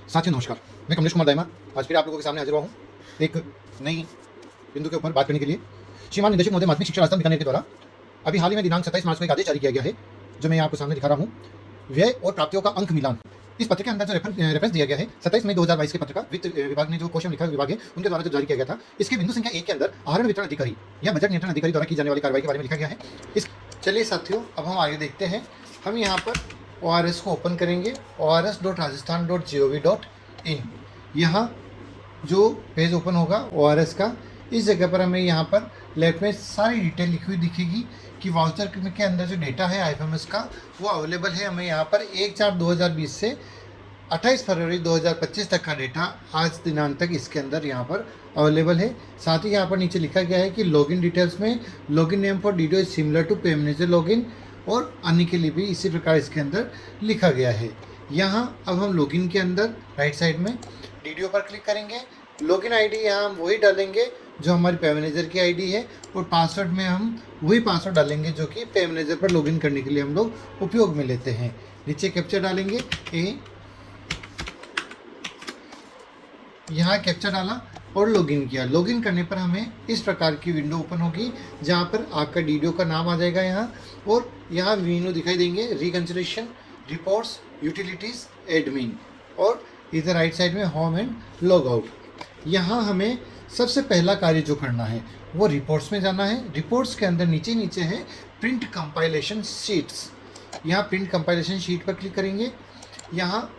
साथियों नमस्कार, मैं कमलेश कुमार दाइमा आज फिर आप लोगों के सामने हाजिर हुआ हूँ एक नई बिंदु के ऊपर बात करने के लिए। श्रीमान निदेशक महोदय माध्यमिक शिक्षा राजस्थान बीकानेर के द्वारा अभी हाल ही में दिनांक 27 मार्च को एक आदेश जारी किया गया है, जो मैं आपको सामने दिखा रहा हूँ। व्यय और प्राप्तियों का अंक मिलान, इस पत्र के अंदर जो रेफरेंस दिया गया है 27 मई 2022 के पत्र का वित्त विभाग ने जो क्वेश्चन लिखा विभाग है उनके द्वारा जो जारी किया गया था, इसके बिंदु संख्या 1 के अंदर आहरण वितरण अधिकारी या बजट नियंत्रण अधिकारी द्वारा की जाने वाली कार्रवाई के बारे में लिखा गया है। इस चलिए साथियों, अब हम आगे देखते हैं। हम यहाँ पर ORS को ओपन करेंगे, ors.rajasthan.gov.in। यहाँ जो पेज ओपन होगा ORS का, इस जगह पर हमें यहाँ पर लेफ्ट में सारी डिटेल लिखी हुई दिखेगी कि वाउचर के अंदर जो डेटा है IFMS का वो अवेलेबल है। हमें यहाँ पर 1/4/2020 से 28 फरवरी 2025 तक का डेटा आज दिनांक तक इसके अंदर यहाँ पर अवेलेबल है। साथ ही यहाँ पर नीचे लिखा गया है कि लॉगिन डिटेल्स में login name for DDO is similar to pay manager login, और अन्य के लिए भी इसी प्रकार इसके अंदर लिखा गया है। यहाँ अब हम लॉगिन के अंदर राइट साइड में डीडीओ पर क्लिक करेंगे। लॉगिन आईडी यहाँ हम वही डालेंगे जो हमारी पे मैनेजर की आईडी है, और पासवर्ड में हम वही पासवर्ड डालेंगे जो कि पे मैनेजर पर लॉगिन करने के लिए हम लोग उपयोग में लेते हैं। नीचे कैप्चा डालेंगे, यहाँ कैप्चा डाला और लॉगिन किया। लॉगिन करने पर हमें इस प्रकार की विंडो ओपन होगी जहाँ पर आपका डीडीओ का नाम आ जाएगा यहाँ, और यहाँ मेनू दिखाई देंगे, रिकंसिलेशन, रिपोर्ट्स, यूटिलिटीज़, एडमिन, और इधर राइट साइड में होम एंड लॉग आउट। यहाँ हमें सबसे पहला कार्य जो करना है वो रिपोर्ट्स में जाना है। रिपोर्ट्स के अंदर नीचे नीचे है प्रिंट कंपाइलेशन शीट्स। यहाँ प्रिंट कंपाइलेशन शीट पर क्लिक करेंगे। यहाँ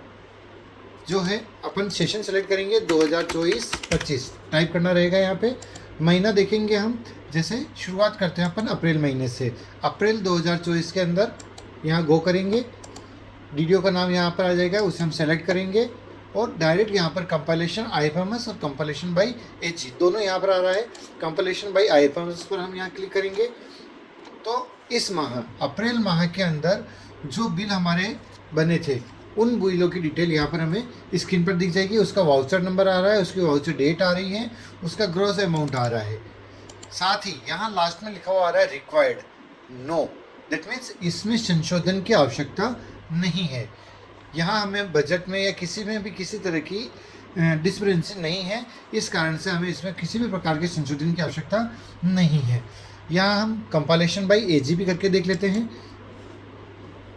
जो है अपन सेशन सेलेक्ट करेंगे 2024-25 टाइप करना रहेगा। यहाँ पे महीना देखेंगे हम, जैसे शुरुआत करते हैं अपन अप्रैल महीने से। अप्रैल 2024 के अंदर यहाँ गो करेंगे, डीडीओ का नाम यहाँ पर आ जाएगा, उसे हम सेलेक्ट करेंगे और डायरेक्ट यहाँ पर कंपाइलेशन IFMS और कंपाइलेशन बाई AG दोनों यहाँ पर आ रहा है। कंपाइलेशन बाई IFMS पर हम यहाँ क्लिक करेंगे तो इस माह अप्रैल माह के अंदर जो बिल हमारे बने थे उन बिलों की डिटेल यहाँ पर हमें स्क्रीन पर दिख जाएगी। उसका वाउचर नंबर आ रहा है, उसकी वाउचर डेट आ रही है, उसका ग्रॉस अमाउंट आ रहा है। साथ ही यहाँ लास्ट में लिखा हुआ आ रहा है रिक्वायर्ड नो, दैट मीन्स इसमें संशोधन की आवश्यकता नहीं है। यहाँ हमें बजट में या किसी में भी किसी तरह की डिस्क्रिपेंसी नहीं है, इस कारण से हमें इसमें किसी भी प्रकार के संशोधन की आवश्यकता नहीं है। यहाँ हम कंपाइलेशन बाई AG भी करके देख लेते हैं।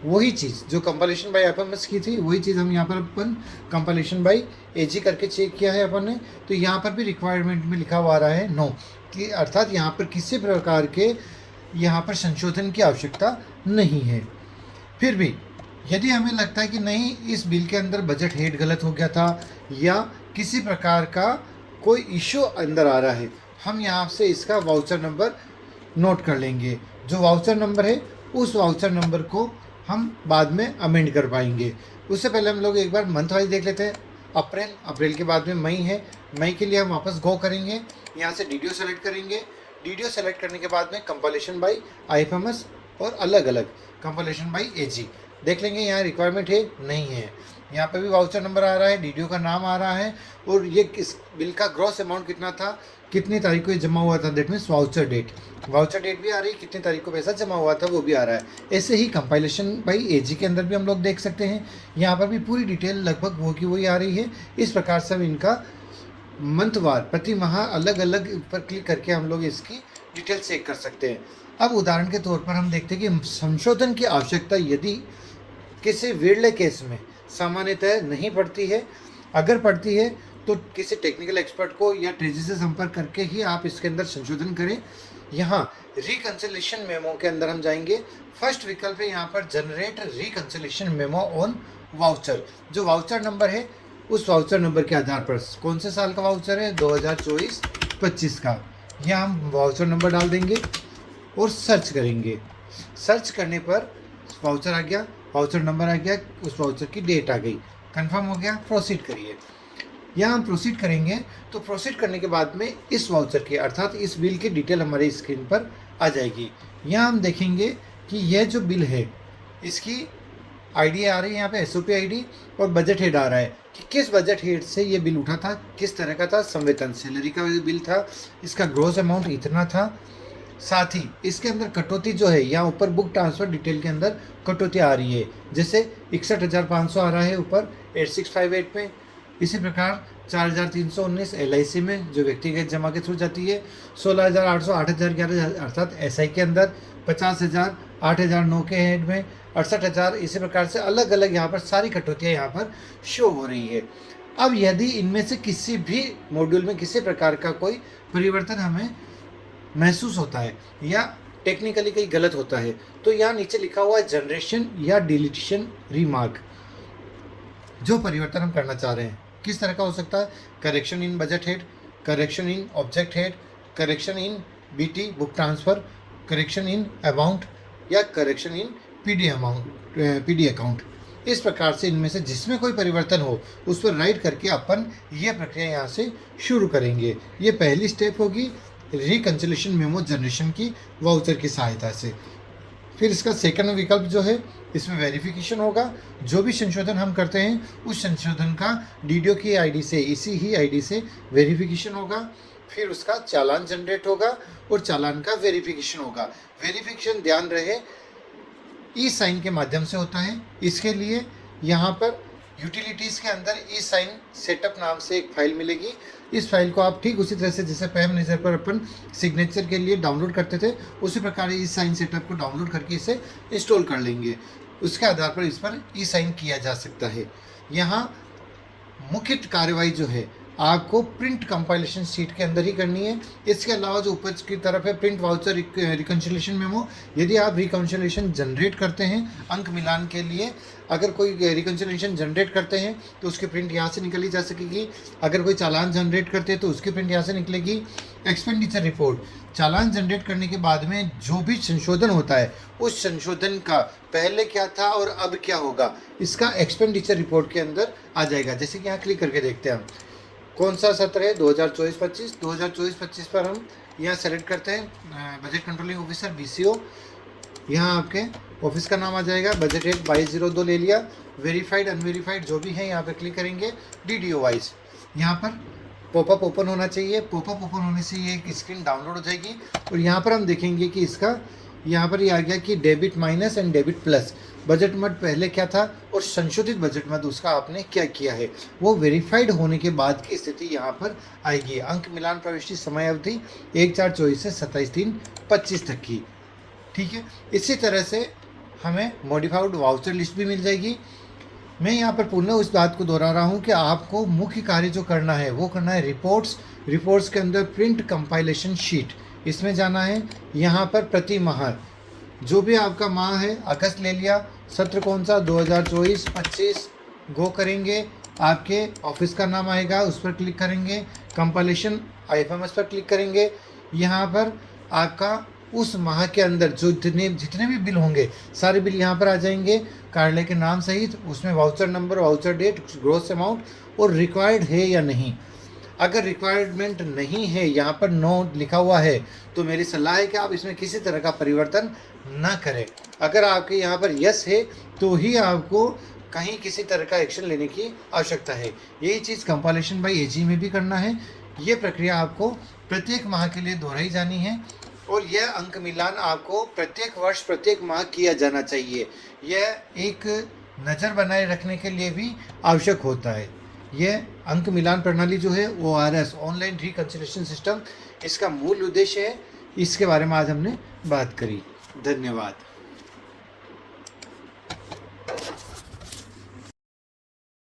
वही चीज़ जो कंपाइलेशन बाई IFMS की थी वही चीज़ हम यहाँ पर अपन कंपाइलेशन बाई AG करके चेक किया है अपन ने, तो यहाँ पर भी रिक्वायरमेंट में लिखा हुआ आ रहा है नो, कि अर्थात यहाँ पर किसी प्रकार के यहाँ पर संशोधन की आवश्यकता नहीं है। फिर भी यदि हमें लगता है कि नहीं इस बिल के अंदर बजट हेड गलत हो गया था या किसी प्रकार का कोई इशू अंदर आ रहा है, हम यहाँ से इसका वाउचर नंबर नोट कर लेंगे। जो वाउचर नंबर है उस वाउचर नंबर को हम बाद में अमेंड कर पाएंगे। उससे पहले हम लोग एक बार मंथ वाइज देख लेते हैं। अप्रैल के बाद में मई है, मई के लिए हम वापस गो करेंगे, यहाँ से डीडीओ सेलेक्ट करेंगे। डीडीओ सेलेक्ट करने के बाद में कंपाइलेशन बाई IFMS और अलग अलग कंपाइलेशन बाई AG देख लेंगे। यहाँ रिक्वायरमेंट है नहीं है, यहाँ पे भी वाउचर नंबर आ रहा है, डीडीओ का नाम आ रहा है, और ये किस बिल का ग्रॉस अमाउंट कितना था, कितनी तारीख को ये जमा हुआ था, दैट मीन्स वाउचर डेट भी आ रही है, कितनी तारीख को पैसा जमा हुआ था वो भी आ रहा है। ऐसे ही कंपाइलेशन बाई AG के अंदर भी हम लोग देख सकते हैं, यहाँ पर भी पूरी डिटेल लगभग वो की वही आ रही है। इस प्रकार से हम इनका मंथवार प्रति माह अलग अलग पर क्लिक करके हम लोग इसकी डिटेल चेक कर सकते हैं। अब उदाहरण के तौर पर हम देखते हैं कि संशोधन की आवश्यकता यदि किसी विरले केस में सामान्यतः नहीं पड़ती है, अगर पड़ती है तो किसी टेक्निकल एक्सपर्ट को या ट्रेजरी से संपर्क करके ही आप इसके अंदर संशोधन करें। यहाँ रिकंसिलेशन मेमो के अंदर हम जाएंगे, फर्स्ट विकल्प है यहाँ पर generate reconciliation memo on voucher. जो वाउचर नंबर है उस वाउचर नंबर के आधार पर कौन से साल का वाउचर है, 2024-25 का, यहाँ हम वाउचर नंबर डाल देंगे और सर्च करेंगे। सर्च करने पर वाउचर आ गया, वाउचर नंबर आ गया, उस वाउचर की डेट आ गई, कंफर्म हो गया, प्रोसीड करिए। यहाँ हम प्रोसीड करेंगे तो प्रोसीड करने के बाद में इस वाउचर की अर्थात इस बिल की डिटेल हमारी स्क्रीन पर आ जाएगी। यहाँ हम देखेंगे कि यह जो बिल है इसकी आईडी आ रही है, यहाँ पे SOP ID और बजट हेड आ रहा है कि किस बजट हेड से ये बिल उठा था, किस तरह का था, संवेतन सैलरी का बिल था, इसका ग्रॉस अमाउंट इतना था। साथ ही इसके अंदर कटौती जो है यहाँ ऊपर बुक ट्रांसफ़र डिटेल के अंदर कटौती आ रही है, जैसे 61,500 आ रहा है ऊपर 8658 में, इसी प्रकार 4,319 LIC में जो व्यक्तिगत जमा के थ्रू जाती है, 16,800 8,011 अर्थात SI के अंदर, 50,000 8,009 के हेड में, 68,000। इसी प्रकार से अलग अलग यहाँ पर सारी कटौतियाँ यहाँ पर शो हो रही है। अब यदि इनमें से किसी भी मॉड्यूल में किसी प्रकार का कोई परिवर्तन हमें महसूस होता है या टेक्निकली कहीं गलत होता है, तो यहाँ नीचे लिखा हुआ है जनरेशन या डिलीशन रिमार्क। जो परिवर्तन हम करना चाह रहे हैं किस तरह का हो सकता है? Correction in budget head, correction in object head, correction in BT book transfer, correction in amount या करेक्शन इन PD अकाउंट। इस प्रकार से इनमें से जिसमें कोई परिवर्तन हो उस पर राइट करके अपन ये प्रक्रिया यहाँ से शुरू करेंगे। ये पहली स्टेप होगी रिकंसिलिएशन मेमो जनरेशन की वाउचर की सहायता से। फिर इसका सेकंड विकल्प जो है, इसमें वेरिफिकेशन होगा। जो भी संशोधन हम करते हैं उस संशोधन का DDO की ID से, इसी ही ID से वेरिफिकेशन होगा। फिर उसका चालान जनरेट होगा और चालान का वेरिफिकेशन होगा। वेरिफिकेशन ध्यान रहे E-साइन के माध्यम से होता है। इसके लिए यहाँ पर यूटिलिटीज़ के अंदर E-साइन सेटअप नाम से एक फाइल मिलेगी। इस फाइल को आप ठीक उसी तरह से जैसे पैम मैनेजर पर अपन सिग्नेचर के लिए डाउनलोड करते थे, उसी प्रकार E-साइन सेटअप को डाउनलोड करके इसे इंस्टॉल कर लेंगे। उसके आधार पर इस पर E-साइन किया जा सकता है। यहाँ मुख्य कार्रवाई जो है आपको प्रिंट कंपाइलेशन शीट के अंदर ही करनी है। इसके अलावा जो ऊपर की तरफ है प्रिंट वाउचर रिकंसिलिएशन मेमो, यदि आप रिकंसिलिएशन जनरेट करते हैं अंक मिलान के लिए, अगर कोई रिकंसिलिएशन जनरेट करते हैं तो उसकी प्रिंट यहाँ से निकली जा सकेगी। अगर कोई चालान जनरेट करते हैं तो उसकी प्रिंट यहाँ से निकलेगी। एक्सपेंडिचर रिपोर्ट, चालान जनरेट करने के बाद में जो भी संशोधन होता है उस संशोधन का पहले क्या था और अब क्या होगा, इसका एक्सपेंडिचर रिपोर्ट के अंदर आ जाएगा। जैसे कि यहाँ क्लिक करके देखते हैं हम कौन सा सत्र है 2024-25। 2024-25 पर हम यहाँ सेलेक्ट करते हैं बजट कंट्रोलिंग ऑफिसर BCO। यहाँ आपके ऑफिस का नाम आ जाएगा, बजट रेट 2202 ले लिया। वेरीफाइड अनवेरीफाइड जो भी है यहाँ पे क्लिक करेंगे। DDO वाइज यहाँ पर पॉपअप ओपन होना चाहिए। पॉपअप ओपन होने से ये एक स्क्रीन डाउनलोड हो जाएगी और यहाँ पर हम देखेंगे कि इसका यहाँ पर ये आ गया कि debit minus and debit plus. Budget मद पहले क्या था और संशोधित बजट मद उसका आपने क्या किया है, वो वेरीफाइड होने के बाद की स्थिति यहाँ पर आएगी। अंक मिलान प्रविष्टि समय अवधि 1/4/24 से 27/3/25 तक की। ठीक है, इसी तरह से हमें मॉडिफाइड वाउचर लिस्ट भी मिल जाएगी। मैं यहाँ पर पुनः उस बात को दोहरा रहा हूँ कि आपको मुख्य कार्य जो करना है वो करना है रिपोर्ट्स के अंदर प्रिंट कंपाइलेशन शीट, इसमें जाना है। यहाँ पर प्रति माह जो भी आपका माह है, अगस्त ले लिया, सत्र कौन सा 2024-25 गो करेंगे। आपके ऑफिस का नाम आएगा, उस पर क्लिक करेंगे। कंपाइलेशन IFMS पर क्लिक करेंगे। यहाँ पर आपका उस माह के अंदर जो जितने भी बिल होंगे सारे बिल यहाँ पर आ जाएंगे कार्यालय के नाम सहित। उसमें voucher number, voucher date, gross amount और रिक्वायर्ड है या नहीं। अगर रिक्वायरमेंट नहीं है, यहाँ पर नो लिखा हुआ है, तो मेरी सलाह है कि आप इसमें किसी तरह का परिवर्तन ना करें। अगर आपके यहाँ पर यस है तो ही आपको कहीं किसी तरह का एक्शन लेने की आवश्यकता है। यही चीज़ कंपाइलेशन बाय AG में भी करना है। ये प्रक्रिया आपको प्रत्येक माह के लिए दोहराई जानी है और यह अंक मिलान आपको प्रत्येक वर्ष प्रत्येक माह किया जाना चाहिए। यह एक नज़र बनाए रखने के लिए भी आवश्यक होता है। यह अंक मिलान प्रणाली जो है ORS ऑनलाइन रिकंसिलिएशन सिस्टम, इसका मूल उद्देश्य है। इसके बारे में आज हमने बात करी। धन्यवाद।